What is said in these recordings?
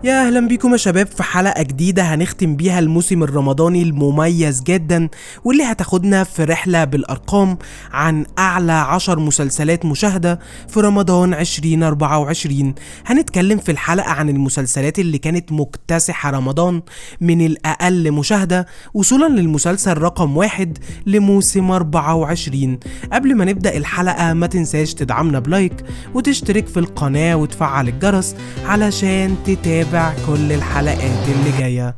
يا اهلا بيكم يا شباب في حلقة جديدة هنختم بيها الموسم الرمضاني المميز جدا، واللي هتاخدنا في رحلة بالارقام عن اعلى 10 مسلسلات مشاهدة في رمضان 2024. هنتكلم في الحلقة عن المسلسلات اللي كانت مكتسحة رمضان من الاقل مشاهدة وصولا للمسلسل رقم 1 لموسم 24. قبل ما نبدأ الحلقة ما تنساش تدعمنا بلايك وتشترك في القناة وتفعل الجرس علشان تتابع كل الحلقات اللي جاية.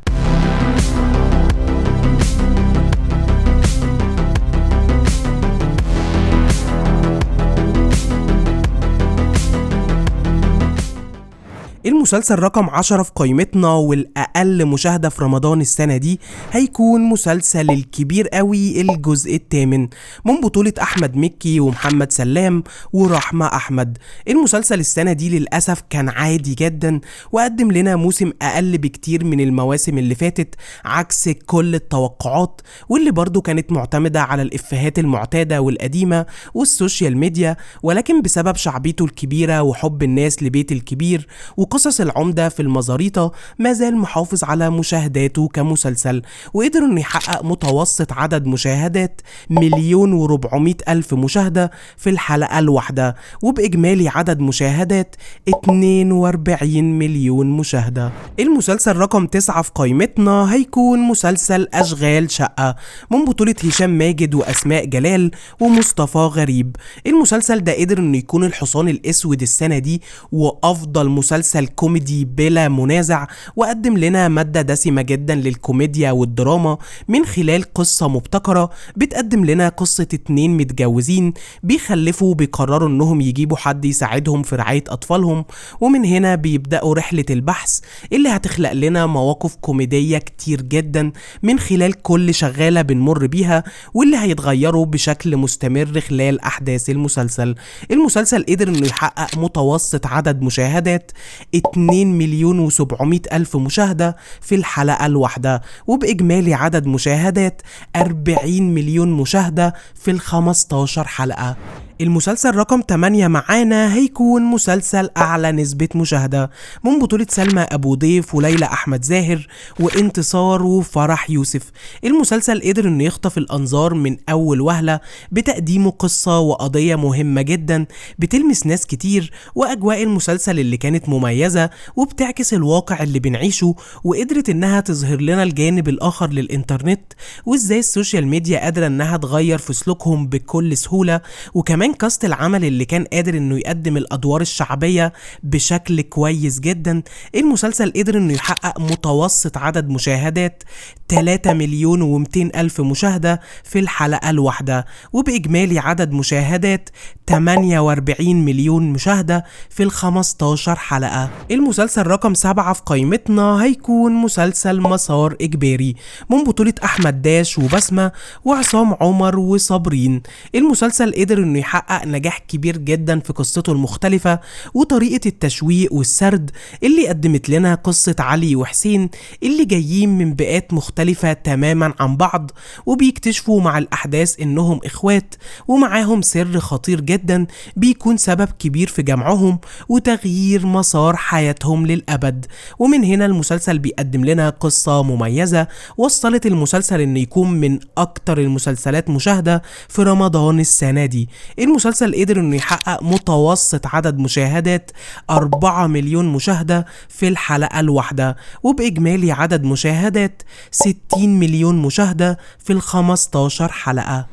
المسلسل رقم 10 في قائمتنا والأقل مشاهدة في رمضان السنة دي هيكون مسلسل الكبير قوي الجزء الثامن من بطولة أحمد مكي ومحمد سلام ورحمة أحمد. المسلسل السنة دي للأسف كان عادي جدا وقدم لنا موسم أقل بكتير من المواسم اللي فاتت عكس كل التوقعات، واللي برضو كانت معتمدة على الإفيهات المعتادة والقديمة والسوشيال ميديا، ولكن بسبب شعبيته الكبيرة وحب الناس لبيت الكبير وقصص العمدة في المزاريطة ما زال محافظ على مشاهداته كمسلسل، وقدر انه يحقق متوسط عدد مشاهدات 1,400,000 مشاهدة في الحلقة الواحدة، وبإجمالي عدد مشاهدات 42 مليون مشاهدة. المسلسل رقم 9 في قائمتنا هيكون مسلسل أشغال شقة من بطولة هشام ماجد وأسماء جلال ومصطفى غريب. المسلسل ده قدر انه يكون الحصان الأسود السنة دي وأفضل مسلسل كوميدي بلا منازع، وقدم لنا مادة دسمة جدا للكوميديا والدراما من خلال قصة مبتكرة بتقدم لنا قصة 2 متجوزين بيخلفوا بيقرروا انهم يجيبوا حد يساعدهم في رعاية اطفالهم، ومن هنا بيبدأوا رحلة البحث اللي هتخلق لنا مواقف كوميدية كتير جدا من خلال كل شغالة بنمر بيها، واللي هيتغيروا بشكل مستمر خلال احداث المسلسل. المسلسل قدر انه يحقق متوسط عدد مشاهدات 2,700,000 مشاهدة في الحلقة الواحدة، وبإجمالي عدد مشاهدات 40 مليون مشاهدة في 15 حلقة. المسلسل رقم 8 معانا هيكون مسلسل أعلى نسبة مشاهدة من بطولة سلمى أبو ضيف وليلى أحمد زاهر وانتصار وفرح يوسف. المسلسل قدر انه يخطف الأنظار من أول وهلة بتقديمه قصة وقضية مهمة جدا بتلمس ناس كتير، وأجواء المسلسل اللي كانت مميزة وبتعكس الواقع اللي بنعيشه، وقدرت انها تظهر لنا الجانب الآخر للإنترنت وازاي السوشيال ميديا قادرة انها تغير في سلوكهم بكل سهولة. وكمان كاست العمل اللي كان قادر انه يقدم الادوار الشعبية بشكل كويس جدا. المسلسل قدر انه يحقق متوسط عدد مشاهدات 3,200,000 مشاهدة في الحلقة الواحدة، وبإجمالي عدد مشاهدات 48 مليون مشاهدة في 15 حلقة. المسلسل رقم 7 في قائمتنا هيكون مسلسل مسار إجباري من بطولة أحمد داش وبسمة وعصام عمر وصابرين. المسلسل قدر انه يحقق نجاح كبير جدا في قصته المختلفة وطريقة التشويق والسرد اللي قدمت لنا قصة علي وحسين اللي جايين من بيئات مختلفة تماما عن بعض، وبيكتشفوا مع الأحداث إنهم إخوات ومعاهم سر خطير جدا بيكون سبب كبير في جمعهم وتغيير مسار حياتهم للأبد. ومن هنا المسلسل بيقدم لنا قصة مميزة وصلت المسلسل إنه يكون من أكتر المسلسلات مشاهدة في رمضان السنة دي. المسلسل قدر إنه يحقق متوسط عدد مشاهدات 4 مليون مشاهدة في الحلقة الواحدة، وبإجمالي عدد مشاهدات 60 مليون مشاهدة في 15 حلقة.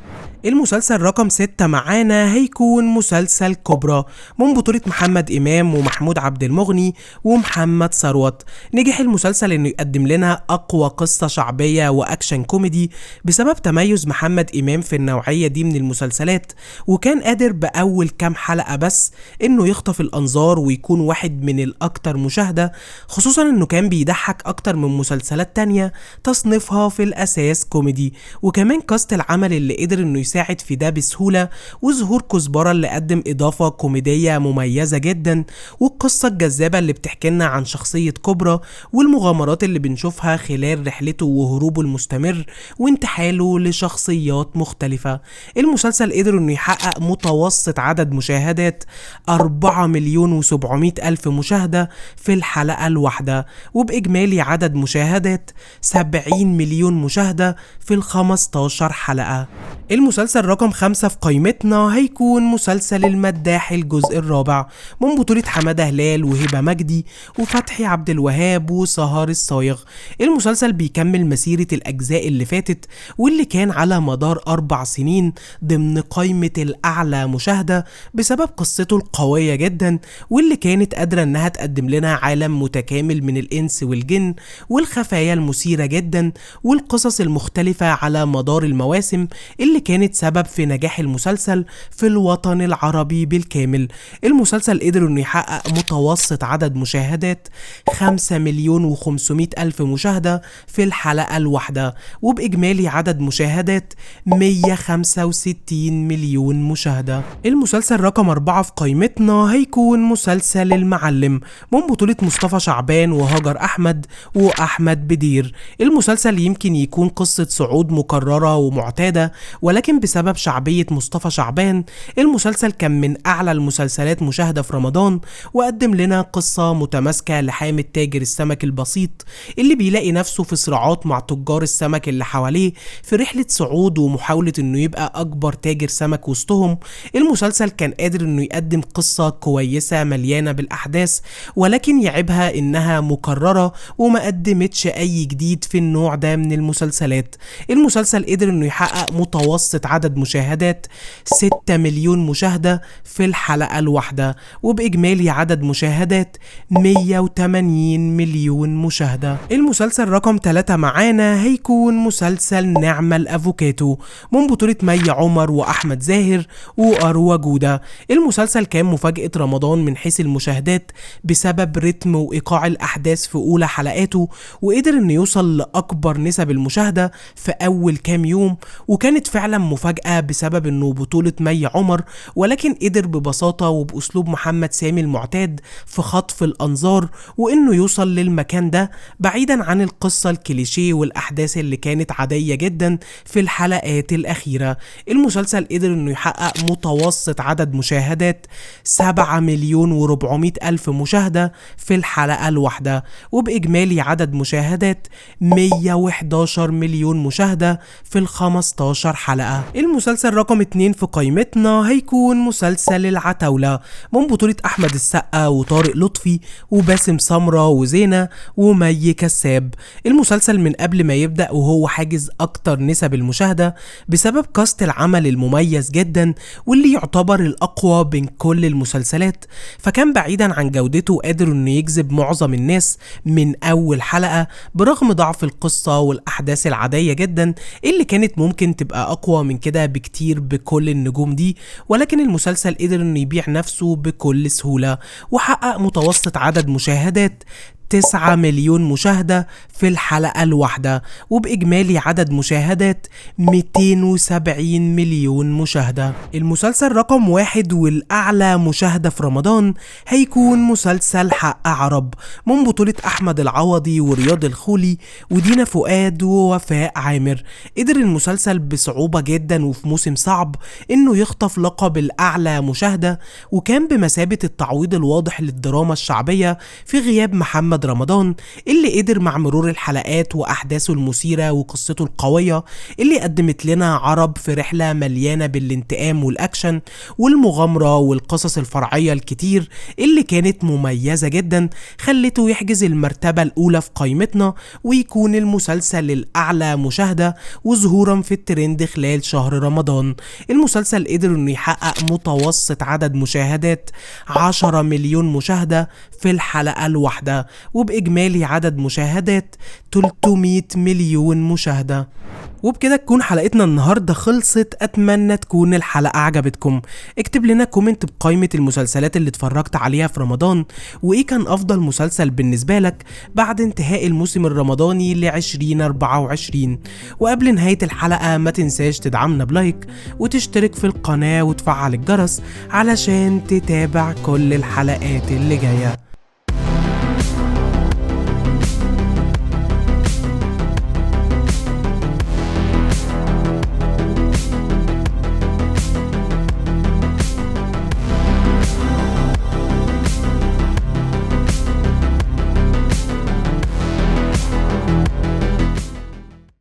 المسلسل رقم 6 معانا هيكون مسلسل كوبرا من بطولة محمد إمام ومحمود عبد المغني ومحمد ثروت. نجح المسلسل انه يقدم لنا اقوى قصة شعبية واكشن كوميدي بسبب تميز محمد إمام في النوعية دي من المسلسلات، وكان قادر بأول كام حلقة بس انه يخطف الانظار ويكون واحد من الاكتر مشاهدة، خصوصا انه كان بيضحك اكتر من مسلسلات تانية تصنيفها في الاساس كوميدي. وكمان كاست العمل اللي قدر انه يساعد في ده بسهولة، وظهور كزبرة اللي قدم إضافة كوميدية مميزة جدا، والقصة الجذابة اللي بتحكي لنا عن شخصية كوبرا والمغامرات اللي بنشوفها خلال رحلته وهروبه المستمر وانتحاله لشخصيات مختلفة. المسلسل قدر انه يحقق متوسط عدد مشاهدات 4,700,000 مشاهدة في الحلقة الواحدة، وبإجمالي عدد مشاهدات 70 مليون مشاهدة في ال 15 حلقة. المسلسل رقم 5 في قائمتنا هيكون مسلسل المداح الجزء الرابع، من بطولة حمادة هلال وهبة مجدي وفتحي عبد الوهاب وسهر الصايغ. المسلسل بيكمل مسيرة الأجزاء اللي فاتت واللي كان على مدار 4 سنين ضمن قائمة الأعلى مشاهدة بسبب قصته القوية جدا، واللي كانت قادرة انها تقدم لنا عالم متكامل من الإنس والجن والخفايا المثيرة جدا والقصص المختلفة على مدار المواسم اللي كانت سبب في نجاح المسلسل في الوطن العربي بالكامل. المسلسل قدر انه يحقق متوسط عدد مشاهدات 5,500,000 مشاهدة في الحلقة الواحدة، وبإجمالي عدد مشاهدات 165 مليون مشاهدة. المسلسل رقم 4 في قائمتنا هيكون مسلسل المعلم، من بطولة مصطفى شعبان وهاجر أحمد وأحمد بدير. المسلسل يمكن يكون قصة صعود مكررة ومعتادة، ولكن بسبب شعبية مصطفى شعبان المسلسل كان من أعلى المسلسلات مشاهدة في رمضان، وقدم لنا قصة متماسكة لحامد تاجر السمك البسيط اللي بيلاقي نفسه في صراعات مع تجار السمك اللي حواليه في رحلة صعود ومحاولة انه يبقى اكبر تاجر سمك وسطهم. المسلسل كان قادر انه يقدم قصة كويسة مليانة بالاحداث، ولكن يعيبها انها مكررة وما قدمتش اي جديد في النوع ده من المسلسلات. المسلسل قدر انه يحقق متوسط عدد مشاهدات 6 مليون مشاهدة في الحلقة الواحدة، وبإجمالي عدد مشاهدات 180 مليون مشاهدة. المسلسل رقم 3 معانا هيكون مسلسل نعمة الأفوكاتو، من بطولة مي عمر وأحمد زاهر وأروى جودة. المسلسل كان مفاجأة رمضان من حيث المشاهدات بسبب رتم وإيقاع الأحداث في أولى حلقاته، وقدر إنه يوصل لأكبر نسب المشاهدة في أول كام يوم، وكانت فعلا مفاجأة بسبب إنه بطولة مي عمر، ولكن قدر ببساطة وبأسلوب محمد سامي المعتاد في خطف الأنظار وإنه يوصل للمكان ده بعيدا عن القصة الكليشيه والأحداث اللي كانت عادية جدا في الحلقات الأخيرة. المسلسل قدر إنه يحقق متوسط عدد مشاهدات 7,400,000 مشاهدة في الحلقة الواحدة، وبإجمالي عدد مشاهدات 111 مليون مشاهدة في ال 15 حلقة. المسلسل رقم 2 في قائمتنا هيكون مسلسل العتاولة، من بطولة أحمد السقا وطارق لطفي وباسم سمرة وزينة ومي كساب. المسلسل من قبل ما يبدأ وهو حاجز أكتر نسب المشاهدة بسبب كاست العمل المميز جدا واللي يعتبر الأقوى بين كل المسلسلات، فكان بعيدا عن جودته قادر إنه يجذب معظم الناس من أول حلقة برغم ضعف القصة والأحداث العادية جدا اللي كانت ممكن تبقى أقوى من كده بكتير بكل النجوم دي، ولكن المسلسل قدر إنه يبيع نفسه بكل سهولة وحقق متوسط عدد مشاهدات 9 مليون مشاهدة في الحلقة الواحدة، وبإجمالي عدد مشاهدات 270 مليون مشاهدة. المسلسل رقم 1 والأعلى مشاهدة في رمضان هيكون مسلسل حق عرب، من بطولة أحمد العوضي ورياض الخولي ودينا فؤاد ووفاء عامر. قدر المسلسل بصعوبة جدا وفي موسم صعب إنه يخطف لقب الأعلى مشاهدة، وكان بمثابة التعويض الواضح للدراما الشعبية في غياب محمد رمضان، اللي قدر مع مرور الحلقات وأحداثه المثيرة وقصته القوية اللي قدمت لنا عرب في رحلة مليانة بالانتقام والأكشن والمغامرة والقصص الفرعية الكتير اللي كانت مميزة جدا، خلته يحجز المرتبة الأولى في قائمتنا ويكون المسلسل الأعلى مشاهدة وظهورا في الترند خلال شهر رمضان. المسلسل قدر انه يحقق متوسط عدد مشاهدات 10 مليون مشاهدة في الحلقة الواحدة، وبإجمالي عدد مشاهدات 300 مليون مشاهدة. وبكده تكون حلقتنا النهاردة خلصت. اتمنى تكون الحلقة عجبتكم. اكتب لنا كومنت بقائمة المسلسلات اللي اتفرجت عليها في رمضان، وايه كان افضل مسلسل بالنسبة لك بعد انتهاء الموسم الرمضاني ل 2024. وقبل نهاية الحلقة ما تنساش تدعمنا بلايك وتشترك في القناة وتفعل الجرس علشان تتابع كل الحلقات اللي جاية.